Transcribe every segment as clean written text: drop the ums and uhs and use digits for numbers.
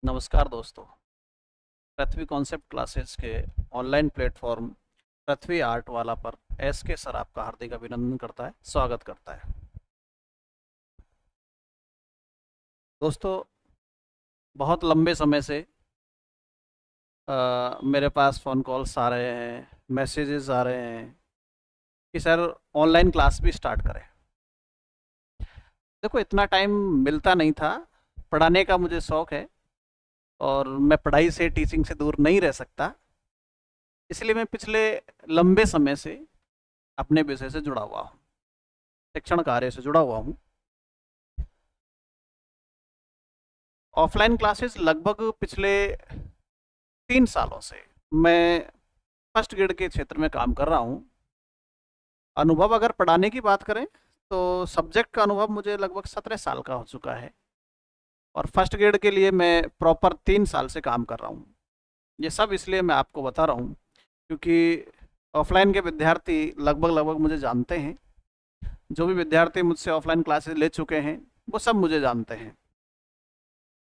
नमस्कार दोस्तों। पृथ्वी concept classes के ऑनलाइन प्लेटफॉर्म पृथ्वी आर्ट वाला पर एस के सर आपका हार्दिक अभिनंदन करता है, स्वागत करता है। दोस्तों, बहुत लंबे समय से मेरे पास फ़ोन कॉल्स आ रहे हैं, मैसेजेस आ रहे हैं कि सर ऑनलाइन क्लास भी स्टार्ट करें। देखो, इतना टाइम मिलता नहीं था। पढ़ाने का मुझे शौक़ है और मैं पढ़ाई से, टीचिंग से दूर नहीं रह सकता। इसलिए मैं पिछले लंबे समय से अपने विषय से जुड़ा हुआ हूँ, शिक्षण कार्य से जुड़ा हुआ हूँ। ऑफलाइन क्लासेस लगभग पिछले 3 सालों से मैं फर्स्ट ग्रेड के क्षेत्र में काम कर रहा हूँ। अनुभव अगर पढ़ाने की बात करें तो सब्जेक्ट का अनुभव मुझे लगभग 17 साल का हो चुका है और फर्स्ट ग्रेड के लिए मैं प्रॉपर 3 साल से काम कर रहा हूँ। ये सब इसलिए मैं आपको बता रहा हूँ क्योंकि ऑफलाइन के विद्यार्थी लगभग लगभग मुझे जानते हैं। जो भी विद्यार्थी मुझसे ऑफलाइन क्लासेस ले चुके हैं वो सब मुझे जानते हैं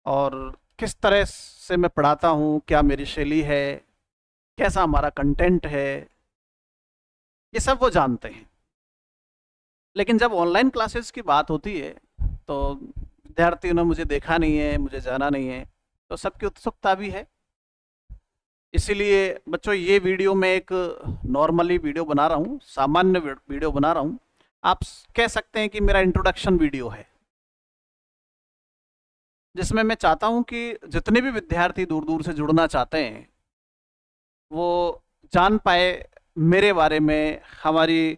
और किस तरह से मैं पढ़ाता हूँ, क्या मेरी शैली है, कैसा हमारा कंटेंट है, ये सब वो जानते हैं। लेकिन जब ऑनलाइन क्लासेस की बात होती है तो विद्यार्थियों ने मुझे देखा नहीं है, मुझे जाना नहीं है, तो सबकी उत्सुकता भी है। इसीलिए बच्चों, ये वीडियो मैं एक नॉर्मली वीडियो बना रहा हूँ, सामान्य वीडियो बना रहा हूँ। आप कह सकते हैं कि मेरा इंट्रोडक्शन वीडियो है, जिसमें मैं चाहता हूँ कि जितने भी विद्यार्थी दूर दूर से जुड़ना चाहते हैं वो जान पाए मेरे बारे में, हमारी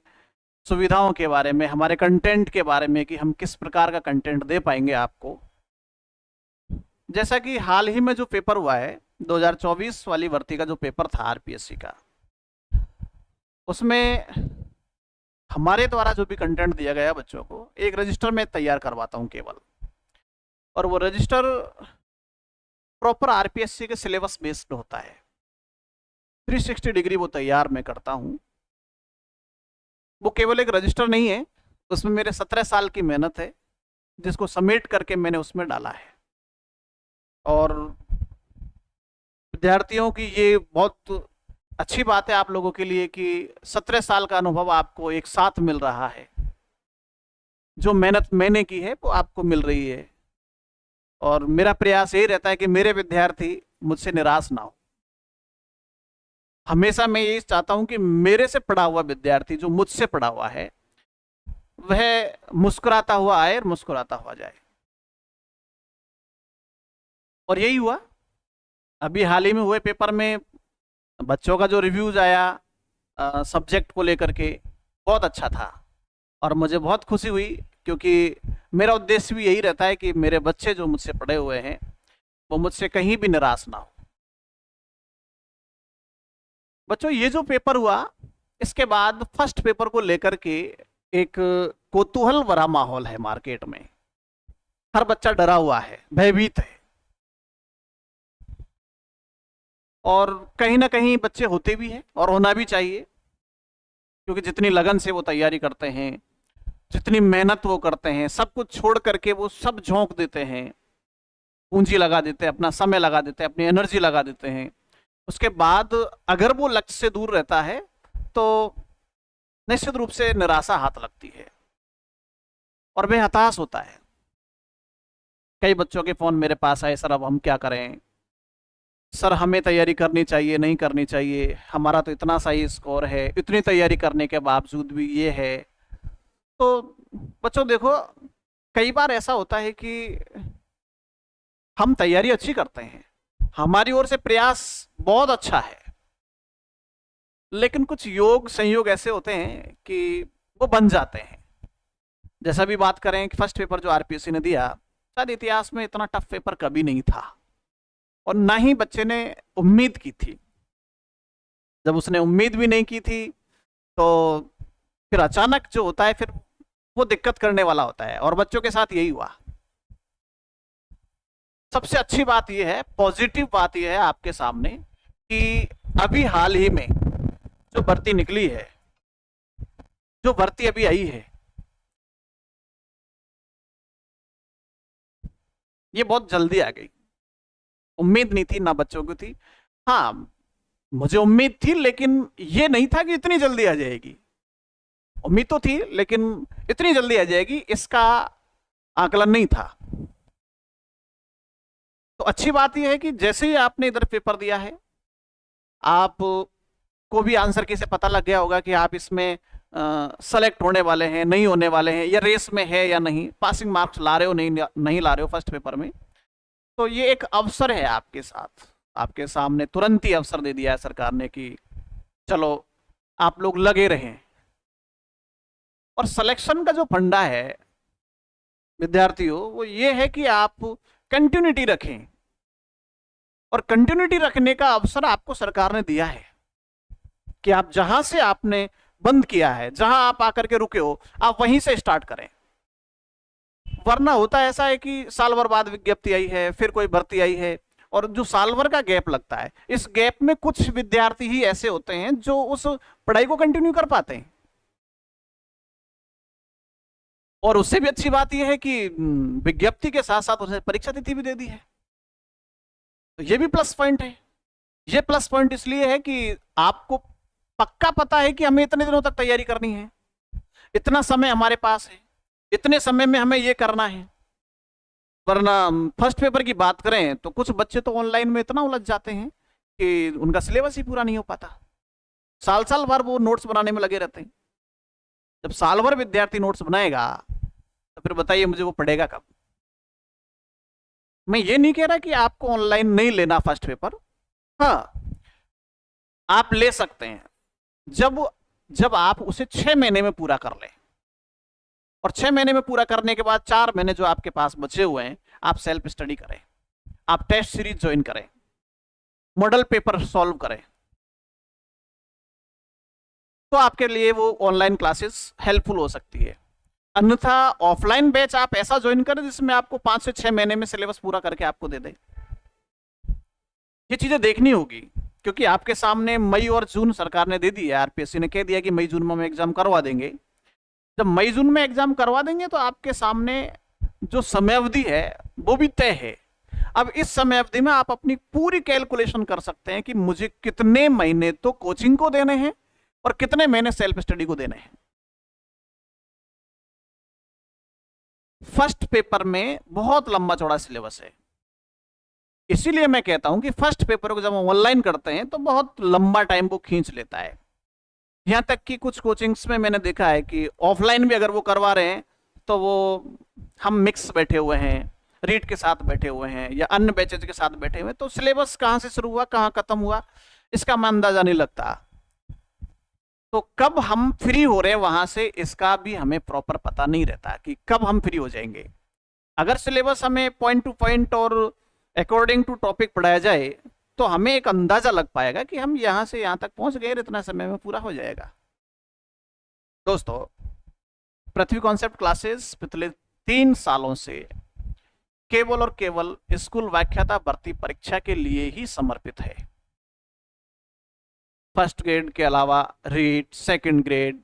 सुविधाओं के बारे में, हमारे कंटेंट के बारे में कि हम किस प्रकार का कंटेंट दे पाएंगे आपको। जैसा कि हाल ही में जो पेपर हुआ है, 2024 वाली भर्ती का जो पेपर था आरपीएससी का, उसमें हमारे द्वारा जो भी कंटेंट दिया गया बच्चों को, एक रजिस्टर में तैयार करवाता हूँ केवल, और वो रजिस्टर प्रॉपर आरपीएससी के सिलेबस बेस्ड होता है। 360 डिग्री वो तैयार मैं करता हूँ। वो केवल एक रजिस्टर नहीं है, उसमें मेरे 17 साल की मेहनत है जिसको समेट करके मैंने उसमें डाला है। और विद्यार्थियों की ये बहुत अच्छी बात है आप लोगों के लिए कि 17 साल का अनुभव आपको एक साथ मिल रहा है। जो मेहनत मैंने की है वो आपको मिल रही है और मेरा प्रयास यही रहता है कि मेरे विद्यार्थी मुझसे निराश ना हो। हमेशा मैं यही चाहता हूं कि मेरे से पढ़ा हुआ विद्यार्थी, जो मुझसे पढ़ा हुआ है, वह मुस्कुराता हुआ आए और मुस्कुराता हुआ जाए। और यही हुआ। अभी हाल ही में हुए पेपर में बच्चों का जो रिव्यूज आया सब्जेक्ट को लेकर के, बहुत अच्छा था और मुझे बहुत खुशी हुई क्योंकि मेरा उद्देश्य भी यही रहता है कि मेरे बच्चे जो मुझसे पढ़े हुए हैं वो मुझसे कहीं भी निराश ना हो। बच्चों, ये जो पेपर हुआ, इसके बाद फर्स्ट पेपर को लेकर के एक कौतूहल भरा माहौल है मार्केट में। हर बच्चा डरा हुआ है, भयभीत है, और कहीं ना कहीं बच्चे होते भी हैं और होना भी चाहिए क्योंकि जितनी लगन से वो तैयारी करते हैं, जितनी मेहनत वो करते हैं, सब कुछ छोड़ करके वो सब झोंक देते हैं, पूंजी लगा देते हैं, अपना समय लगा देते हैं, अपनी एनर्जी लगा देते हैं। उसके बाद अगर वो लक्ष्य से दूर रहता है तो निश्चित रूप से निराशा हाथ लगती है और वह हताश होता है। कई बच्चों के फोन मेरे पास आए, सर अब हम क्या करें, सर हमें तैयारी करनी चाहिए, नहीं करनी चाहिए, हमारा तो इतना सही स्कोर है, इतनी तैयारी करने के बावजूद भी ये है। तो बच्चों देखो, कई बार ऐसा होता है कि हम तैयारी अच्छी करते हैं, हमारी ओर से प्रयास बहुत अच्छा है, लेकिन कुछ योग संयोग ऐसे होते हैं कि वो बन जाते हैं। जैसा भी बात करें कि फर्स्ट पेपर जो आरपीएससी ने दिया, शायद इतिहास में इतना टफ पेपर कभी नहीं था और ना ही बच्चे ने उम्मीद की थी। जब उसने उम्मीद भी नहीं की थी तो फिर अचानक जो होता है फिर वो दिक्कत करने वाला होता है, और बच्चों के साथ यही हुआ। सबसे अच्छी बात यह है, पॉजिटिव बात यह है आपके सामने कि अभी हाल ही में जो भर्ती निकली है, जो भर्ती अभी आई है, ये बहुत जल्दी आ गई। उम्मीद नहीं थी, ना बच्चों को थी। हाँ, मुझे उम्मीद थी, लेकिन ये नहीं था कि इतनी जल्दी आ जाएगी। उम्मीद तो थी, लेकिन इतनी जल्दी आ जाएगी इसका आकलन नहीं था। तो अच्छी बात यह है कि जैसे ही आपने इधर पेपर दिया है, आप को भी आंसर की से पता लग गया होगा कि आप इसमें सेलेक्ट होने वाले हैं, नहीं होने वाले हैं, या रेस में है या नहीं, पासिंग मार्क्स ला रहे हो नहीं ला रहे हो फर्स्ट पेपर में। तो ये एक अवसर है आपके साथ, आपके सामने तुरंत ही अवसर दे दिया है सरकार ने कि चलो आप लोग लगे रहें। और सिलेक्शन का जो फंडा है विद्यार्थियों, वो ये है कि आप कंटिन्यूटी रखें, और कंटिन्यूटी रखने का अवसर आपको सरकार ने दिया है कि आप जहां से आपने बंद किया है, जहां आप आकर के रुके हो, आप वहीं से स्टार्ट करें। वरना होता ऐसा है कि साल भर बाद विज्ञप्ति आई है, फिर कोई भर्ती आई है, और जो साल भर का गैप लगता है, इस गैप में कुछ विद्यार्थी ही ऐसे होते हैं जो उस पढ़ाई को कंटिन्यू कर पाते हैं। और उससे भी अच्छी बात यह है कि विज्ञप्ति के साथ साथ उन्हें परीक्षा तिथि भी दे दी है, तो ये भी प्लस पॉइंट है। ये प्लस पॉइंट इसलिए है कि आपको पक्का पता है कि हमें इतने दिनों तक तैयारी करनी है, इतना समय हमारे पास है, इतने समय में हमें ये करना है। वरना फर्स्ट पेपर की बात करें तो कुछ बच्चे तो ऑनलाइन में इतना उलझ जाते हैं कि उनका सिलेबस ही पूरा नहीं हो पाता, साल साल भर वो नोट्स बनाने में लगे रहते हैं। जब साल भर विद्यार्थी नोट्स बनाएगा तो फिर बताइए मुझे वो पढ़ेगा कब। मैं ये नहीं कह रहा कि आपको ऑनलाइन नहीं लेना फर्स्ट पेपर, हाँ आप ले सकते हैं, जब जब आप उसे 6 महीने में पूरा कर लें। और 6 महीने में पूरा करने के बाद 4 महीने जो आपके पास बचे हुए हैं, आप सेल्फ स्टडी करें, आप टेस्ट सीरीज ज्वाइन करें, मॉडल पेपर सॉल्व करें, तो आपके लिए वो ऑनलाइन क्लासेस हेल्पफुल हो सकती है। अन्यथा ऑफलाइन बैच आप ऐसा ज्वाइन करें जिसमें आपको 5 से 6 महीने में सिलेबस पूरा करके आपको दे दे। ये चीजें देखनी होगी, क्योंकि आपके सामने मई और जून सरकार ने दे दी है, आरपीएससी ने कह दिया कि मई जून में हम एग्जाम करवा देंगे। जब मई जून में एग्जाम करवा देंगे तो आपके सामने जो समय अवधि है वो भी तय है। अब इस समय अवधि में आप अपनी पूरी कैलकुलेशन कर सकते हैं कि मुझे कितने महीने तो कोचिंग को देने हैं और कितने महीने सेल्फ स्टडी को देने हैं। फर्स्ट पेपर में बहुत लंबा चौड़ा सिलेबस है, इसीलिए मैं कहता हूं कि फर्स्ट पेपर को जब हम ऑनलाइन करते हैं तो बहुत लंबा टाइम वो खींच लेता है। यहां तक कि कुछ कोचिंग्स में मैंने देखा है कि ऑफलाइन भी अगर वो करवा रहे हैं तो वो हम मिक्स बैठे हुए हैं, रीड के साथ बैठे हुए हैं या अन्य बैचेज के साथ बैठे हुए हैं, तो सिलेबस कहां से शुरू हुआ कहां खत्म हुआ इसका हमें अंदाजा नहीं लगता। तो कब हम फ्री हो रहे हैं वहां से, इसका भी हमें प्रॉपर पता नहीं रहता कि कब हम फ्री हो जाएंगे। अगर सिलेबस हमें पॉइंट टू पॉइंट और अकॉर्डिंग टू टॉपिक पढ़ाया जाए तो हमें एक अंदाजा लग पाएगा कि हम यहां से यहां तक पहुंच गए, इतना समय में पूरा हो जाएगा। दोस्तों, पृथ्वी कॉन्सेप्ट क्लासेस पिछले 3 सालों से केवल और केवल स्कूल व्याख्याता भर्ती परीक्षा के लिए ही समर्पित है। फर्स्ट ग्रेड के अलावा रीड, सेकंड ग्रेड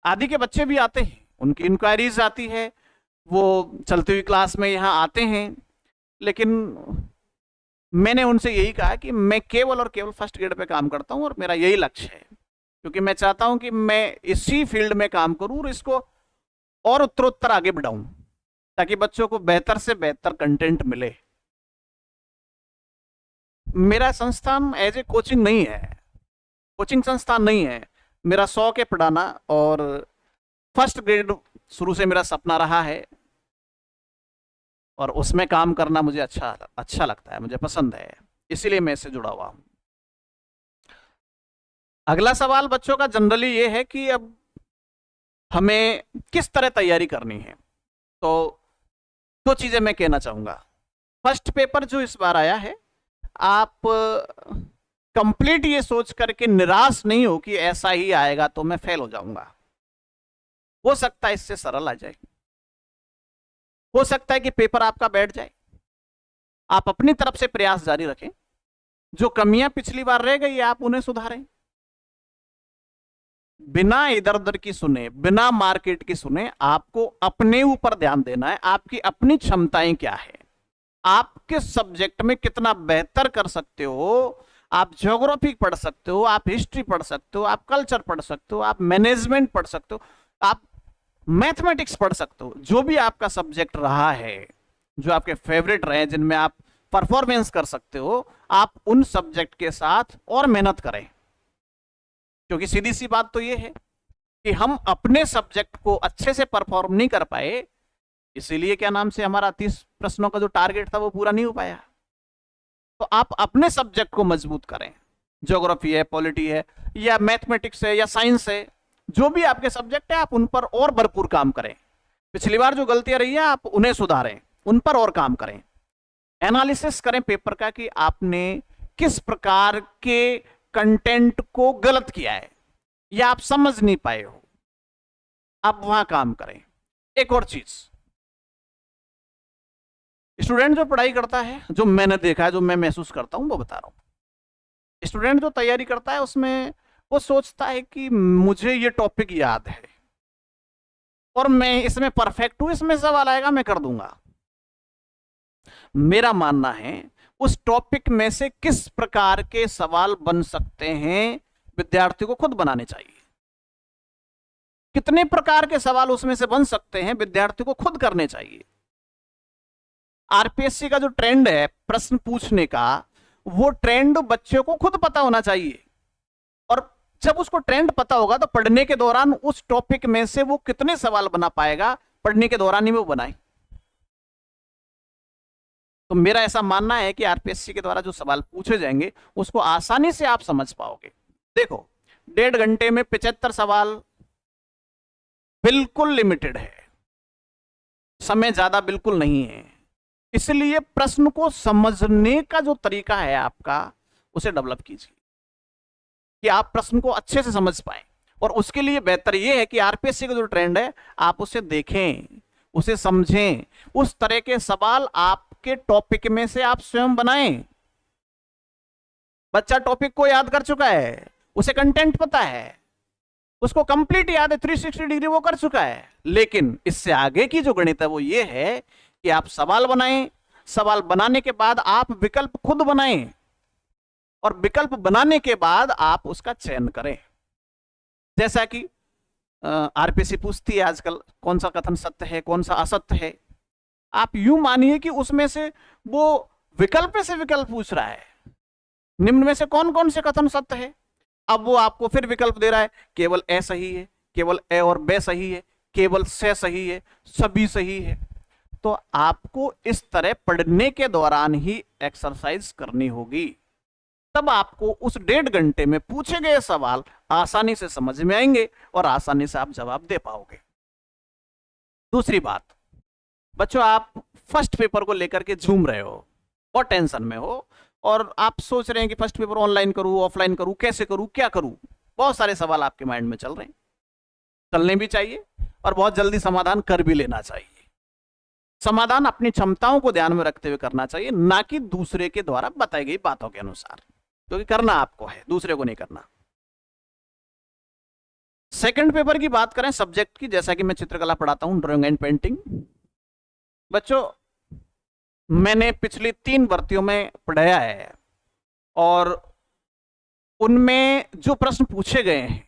आदि के बच्चे भी आते हैं, उनकी इंक्वायरीज आती है, वो चलती हुई क्लास में यहाँ आते हैं। लेकिन मैंने उनसे यही कहा कि मैं केवल और केवल फर्स्ट ग्रेड पे काम करता हूँ और मेरा यही लक्ष्य है, क्योंकि मैं चाहता हूँ कि मैं इसी फील्ड में काम करूँ और इसको और उत्तरोत्तर आगे बढ़ाऊं, ताकि बच्चों को बेहतर से बेहतर कंटेंट मिले। मेरा संस्थान एज ए कोचिंग नहीं है, कोचिंग संस्थान नहीं है, मेरा शौक है पढ़ाना, और फर्स्ट ग्रेड शुरू से मेरा सपना रहा है और उसमें काम करना मुझे अच्छा लगता है, मुझे पसंद है, इसीलिए मैं इससे जुड़ा हुआ हूं। अगला सवाल बच्चों का जनरली ये है कि अब हमें किस तरह तैयारी करनी है। तो 2 चीजें मैं कहना चाहूंगा। फर्स्ट पेपर जो इस बार आया है, आप कंप्लीट ये सोच करके निराश नहीं हो कि ऐसा ही आएगा तो मैं फेल हो जाऊंगा। हो सकता है इससे सरल आ जाए, हो सकता है कि पेपर आपका बैठ जाए। आप अपनी तरफ से प्रयास जारी रखें, जो कमियां पिछली बार रह गई आप उन्हें सुधारें, बिना इधर उधर की सुने, बिना मार्केट की सुने। आपको अपने ऊपर ध्यान देना है, आपकी अपनी क्षमताएं क्या है, आपके सब्जेक्ट में कितना बेहतर कर सकते हो। आप ज्योग्राफी पढ़ सकते हो, आप हिस्ट्री पढ़ सकते हो, आप कल्चर पढ़ सकते हो, आप मैनेजमेंट पढ़ सकते हो, आप मैथमेटिक्स पढ़ सकते हो। जो भी आपका सब्जेक्ट रहा है, जो आपके फेवरेट रहे, जिनमें आप परफॉर्मेंस कर सकते हो, आप उन सब्जेक्ट के साथ और मेहनत करें। क्योंकि सीधी सी बात तो ये है कि हम अपने सब्जेक्ट को अच्छे से परफॉर्म नहीं कर पाए, इसीलिए क्या नाम से हमारा 30 प्रश्नों का जो टारगेट था वो पूरा नहीं हो पाया। तो आप अपने सब्जेक्ट को मजबूत करें। ज्योग्राफी है, पॉलिटी है, या मैथमेटिक्स है, या साइंस है, जो भी आपके सब्जेक्ट है आप उन पर और भरपूर काम करें। पिछली बार जो गलतियां रही है आप उन्हें सुधारें, उन पर और काम करें। एनालिसिस करें पेपर का कि आपने किस प्रकार के कंटेंट को गलत किया है या आप समझ नहीं पाए हो, आप वहां काम करें। एक और चीज, स्टूडेंट जो पढ़ाई करता है, जो मैंने देखा है, जो मैं महसूस करता हूं वो बता रहा हूं। स्टूडेंट जो तैयारी करता है उसमें वो सोचता है कि मुझे ये टॉपिक याद है और मैं इसमें परफेक्ट हूं, इसमें सवाल आएगा मैं कर दूंगा। मेरा मानना है उस टॉपिक में से किस प्रकार के सवाल बन सकते हैं विद्यार्थी को खुद बनाने चाहिए। कितने प्रकार के सवाल उसमें से बन सकते हैं विद्यार्थी को खुद करने चाहिए। आरपीएससी का जो ट्रेंड है प्रश्न पूछने का, वो ट्रेंड बच्चे को खुद पता होना चाहिए। और जब उसको ट्रेंड पता होगा तो पढ़ने के दौरान उस टॉपिक में से वो कितने सवाल बना पाएगा, पढ़ने के दौरान ही वो बनाए। तो मेरा ऐसा मानना है कि आरपीएससी के द्वारा जो सवाल पूछे जाएंगे उसको आसानी से आप समझ पाओगे। देखो, 1.5 घंटे में 75 सवाल बिल्कुल लिमिटेड है, समय ज्यादा बिल्कुल नहीं है। इसलिए प्रश्न को समझने का जो तरीका है आपका, उसे डेवलप कीजिए कि आप प्रश्न को अच्छे से समझ पाए। और उसके लिए बेहतर यह है कि आरपीएससी का जो ट्रेंड है आप उसे देखें, उसे समझें, उस तरह के सवाल आपके टॉपिक में से आप स्वयं बनाएं। बच्चा टॉपिक को याद कर चुका है, उसे कंटेंट पता है, उसको कंप्लीट याद है, 360 डिग्री वो कर चुका है। लेकिन इससे आगे की जो गणित है वो ये है कि आप सवाल बनाएं, सवाल बनाने के बाद आप विकल्प खुद बनाएं, और विकल्प बनाने के बाद आप उसका चयन करें। जैसा कि आरपीएससी पूछती है आजकल कौन सा कथन सत्य है, कौन सा असत्य है। आप यूं मानिए कि उसमें से वो विकल्प से विकल्प पूछ रहा है, निम्न में से कौन कौन से कथन सत्य है। अब वो आपको फिर विकल्प दे रहा है, केवल ए सही है, केवल ए और बे सही है, केवल से सही है, सभी सही है। तो आपको इस तरह पढ़ने के दौरान ही एक्सरसाइज करनी होगी, तब आपको उस 1.5 घंटे में पूछे गए सवाल आसानी से समझ में आएंगे और आसानी से आप जवाब दे पाओगे। दूसरी बात, बच्चों आप फर्स्ट पेपर को लेकर के झूम रहे हो और टेंशन में हो, और आप सोच रहे हैं कि फर्स्ट पेपर ऑनलाइन करूं, ऑफलाइन करूं, कैसे करूं, क्या करूं। बहुत सारे सवाल आपके माइंड में चल रहे हैं, चलने भी चाहिए और बहुत जल्दी समाधान कर भी लेना चाहिए। समाधान अपनी क्षमताओं को ध्यान में रखते हुए करना चाहिए, ना कि दूसरे के द्वारा बताई गई बातों के अनुसार, क्योंकि करना आपको है, दूसरे को नहीं करना। सेकंड पेपर की बात करें सब्जेक्ट की, जैसा कि मैं चित्रकला पढ़ाता हूं, ड्राइंग एंड पेंटिंग। बच्चों मैंने पिछली 3 भर्तियों में पढ़ाया है और उनमें जो प्रश्न पूछे गए हैं,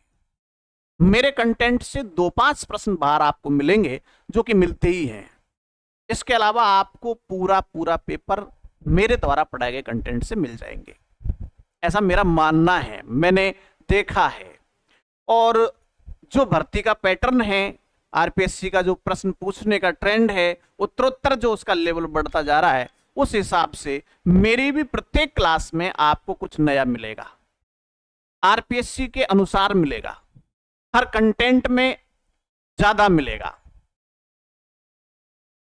मेरे कंटेंट से 2-5 प्रश्न बाहर आपको मिलेंगे जो कि मिलते ही हैं। इसके अलावा आपको पूरा पूरा पेपर मेरे द्वारा पढ़ाए गए कंटेंट से मिल जाएंगे, ऐसा मेरा मानना है, मैंने देखा है। और जो भर्ती का पैटर्न है, आरपीएससी का जो प्रश्न पूछने का ट्रेंड है, उत्तरोत्तर जो उसका लेवल बढ़ता जा रहा है, उस हिसाब से मेरी भी प्रत्येक क्लास में आपको कुछ नया मिलेगा, आरपीएससी के अनुसार मिलेगा, हर कंटेंट में ज्यादा मिलेगा।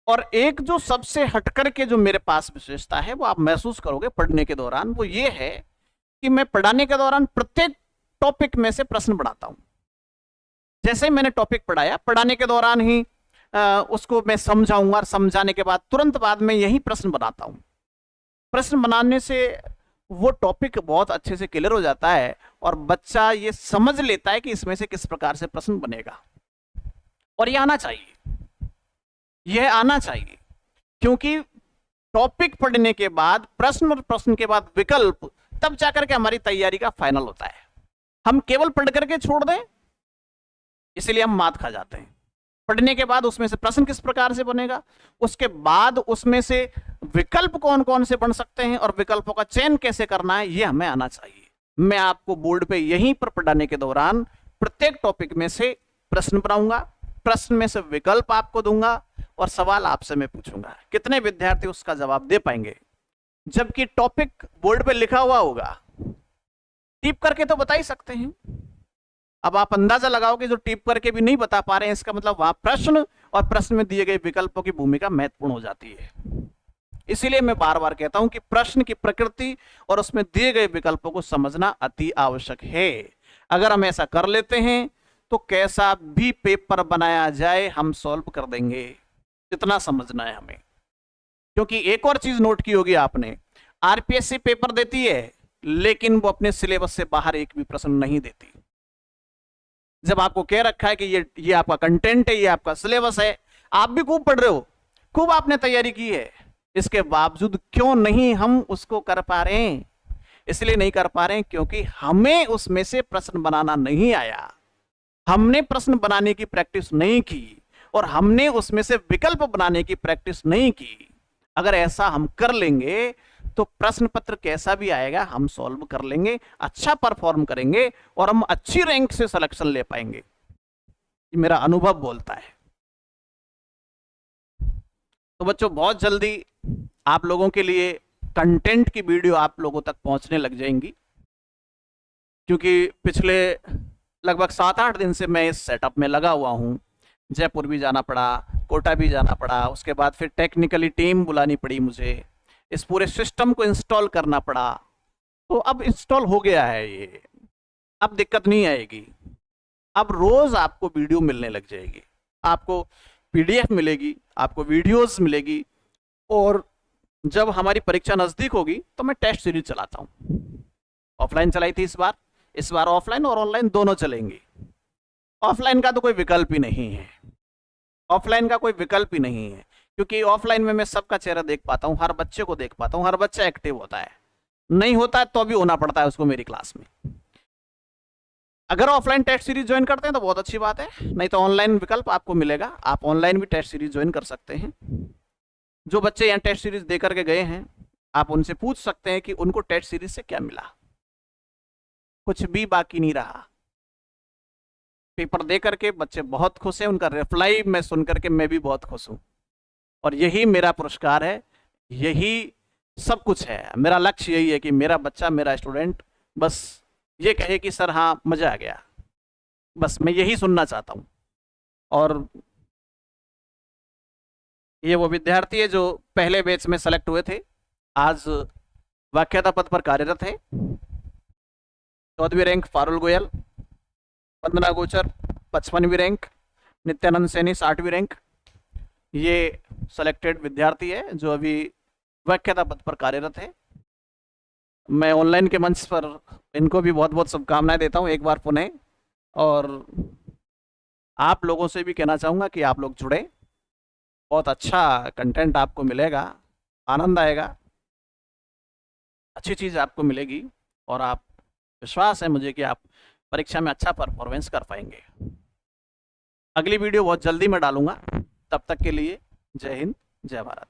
और एक जो सबसे हटकर के जो मेरे पास विशेषता है वो आप महसूस करोगे पढ़ने के दौरान, वो ये है कि मैं पढ़ाने के दौरान प्रत्येक टॉपिक में से प्रश्न पढ़ाता हूं। जैसे ही मैंने टॉपिक पढ़ाया, पढ़ाने के दौरान ही उसको मैं समझाऊंगा और समझाने के बाद तुरंत बाद में यही प्रश्न बनाता हूं। प्रश्न बनाने से वो टॉपिक बहुत अच्छे से क्लियर हो जाता है और बच्चा ये समझ लेता है कि इसमें से किस प्रकार से प्रश्न बनेगा। और ये आना चाहिए, यह आना चाहिए, क्योंकि टॉपिक पढ़ने के बाद प्रश्न और प्रश्न के बाद विकल्प, तब जाकर के हमारी तैयारी का फाइनल होता है। हम केवल पढ़ करके छोड़ दें, इसलिए हम मात खा जाते हैं। पढ़ने के बाद उसमें से प्रश्न किस प्रकार से बनेगा, उसके बाद उसमें से विकल्प कौन कौन से बन सकते हैं और विकल्पों का चयन कैसे करना है, यह हमें आना चाहिए। मैं आपको बोर्ड पे यहीं पर पढ़ाने के दौरान प्रत्येक टॉपिक में से प्रश्न बनाऊंगा, प्रश्न में से विकल्प आपको दूंगा और सवाल आपसे मैं पूछूंगा। कितने विद्यार्थी उसका जवाब दे पाएंगे? जबकि टॉपिक बोर्ड पे लिखा हुआ होगा, टिप करके तो बता ही सकते हैं। अब आप अंदाजा लगाओ कि जो टिप करके भी नहीं बता पा रहे हैं, इसका मतलब वहां प्रश्न और प्रश्न में दिए गए विकल्पों की भूमिका महत्वपूर्ण हो जाती है। इसीलिए मैं बार बार कहता हूं कि प्रश्न की प्रकृति और उसमें दिए गए विकल्पों को समझना अति आवश्यक है। अगर हम ऐसा कर लेते हैं तो कैसा भी पेपर बनाया जाए हम सॉल्व कर देंगे, इतना समझना है हमें। क्योंकि एक और चीज नोट की होगी आपने, आरपीएससी पेपर देती है लेकिन वो अपने सिलेबस से बाहर एक भी प्रश्न नहीं देती। जब आपको कह रखा है कि ये आपका कंटेंट है, ये आपका सिलेबस है, आप भी खूब पढ़ रहे हो, खूब आपने तैयारी की है, इसके बावजूद क्यों नहीं हम उसको कर पा रहे हैं? इसलिए नहीं कर पा रहे हैं क्योंकि हमें उसमें से प्रश्न बनाना नहीं आया, हमने प्रश्न बनाने की प्रैक्टिस नहीं की और हमने उसमें से विकल्प बनाने की प्रैक्टिस नहीं की। अगर ऐसा हम कर लेंगे तो प्रश्न पत्र कैसा भी आएगा हम सॉल्व कर लेंगे, अच्छा परफॉर्म करेंगे और हम अच्छी रैंक से सिलेक्शन ले पाएंगे। ये मेरा अनुभव बोलता है। तो बच्चों, बहुत जल्दी आप लोगों के लिए कंटेंट की वीडियो आप लोगों तक पहुंचने लग जाएंगी, क्योंकि पिछले लगभग 7-8 दिन से मैं इस सेटअप में लगा हुआ हूं। जयपुर भी जाना पड़ा, कोटा भी जाना पड़ा, उसके बाद फिर टेक्निकली टीम बुलानी पड़ी मुझे, इस पूरे सिस्टम को इंस्टॉल करना पड़ा। तो अब इंस्टॉल हो गया है ये, अब दिक्कत नहीं आएगी। अब रोज आपको वीडियो मिलने लग जाएगी, आपको पीडीएफ मिलेगी, आपको वीडियोस मिलेगी। और जब हमारी परीक्षा नजदीक होगी तो मैं टेस्ट सीरीज चलाता हूँ। ऑफलाइन चलाई थी इस बार ऑफलाइन और ऑनलाइन दोनों चलेंगी। ऑफलाइन का तो कोई विकल्प ही नहीं है, ऑफलाइन का कोई विकल्प ही नहीं है, क्योंकि ऑफलाइन में मैं सबका चेहरा देख पाता हूँ, हर बच्चे को देख पाता हूँ, हर बच्चा एक्टिव होता है। नहीं होता है तो भी होना पड़ता है उसको मेरी क्लास में। अगर ऑफलाइन टेस्ट सीरीज ज्वाइन करते हैं तो बहुत अच्छी बात है, नहीं तो ऑनलाइन विकल्प आपको मिलेगा, आप ऑनलाइन भी टेस्ट सीरीज ज्वाइन कर सकते हैं। जो बच्चे यहाँ टेस्ट सीरीज दे करके गए हैं, आप उनसे पूछ सकते हैं कि उनको टेस्ट सीरीज से क्या मिला। कुछ भी बाकी नहीं रहा। पेपर दे करके बच्चे बहुत खुश हैं, उनका रिप्लाई मैं सुन करके मैं भी बहुत खुश हूँ। और यही मेरा पुरस्कार है, यही सब कुछ है। मेरा लक्ष्य यही है कि मेरा बच्चा, मेरा स्टूडेंट बस ये कहे कि सर हाँ मजा आ गया, बस मैं यही सुनना चाहता हूँ। और ये वो विद्यार्थी है जो पहले बैच में सेलेक्ट हुए थे, आज व्याख्याता पद पर कार्यरत है। 14वीं रैंक फारुल गोयल, वंदना गोचर 55वीं रैंक, नित्यानंद सैनी 60वीं रैंक। ये सेलेक्टेड विद्यार्थी है जो अभी व्याख्याता पद पर कार्यरत है। मैं ऑनलाइन के मंच पर इनको भी बहुत बहुत शुभकामनाएं देता हूं एक बार पुनः। और आप लोगों से भी कहना चाहूँगा कि आप लोग जुड़े, बहुत अच्छा कंटेंट आपको मिलेगा, आनंद आएगा, अच्छी चीज़ आपको मिलेगी और आप, विश्वास है मुझे कि आप परीक्षा में अच्छा परफॉर्मेंस कर पाएंगे। अगली वीडियो बहुत जल्दी मैं डालूंगा, तब तक के लिए जय हिंद, जय भारत।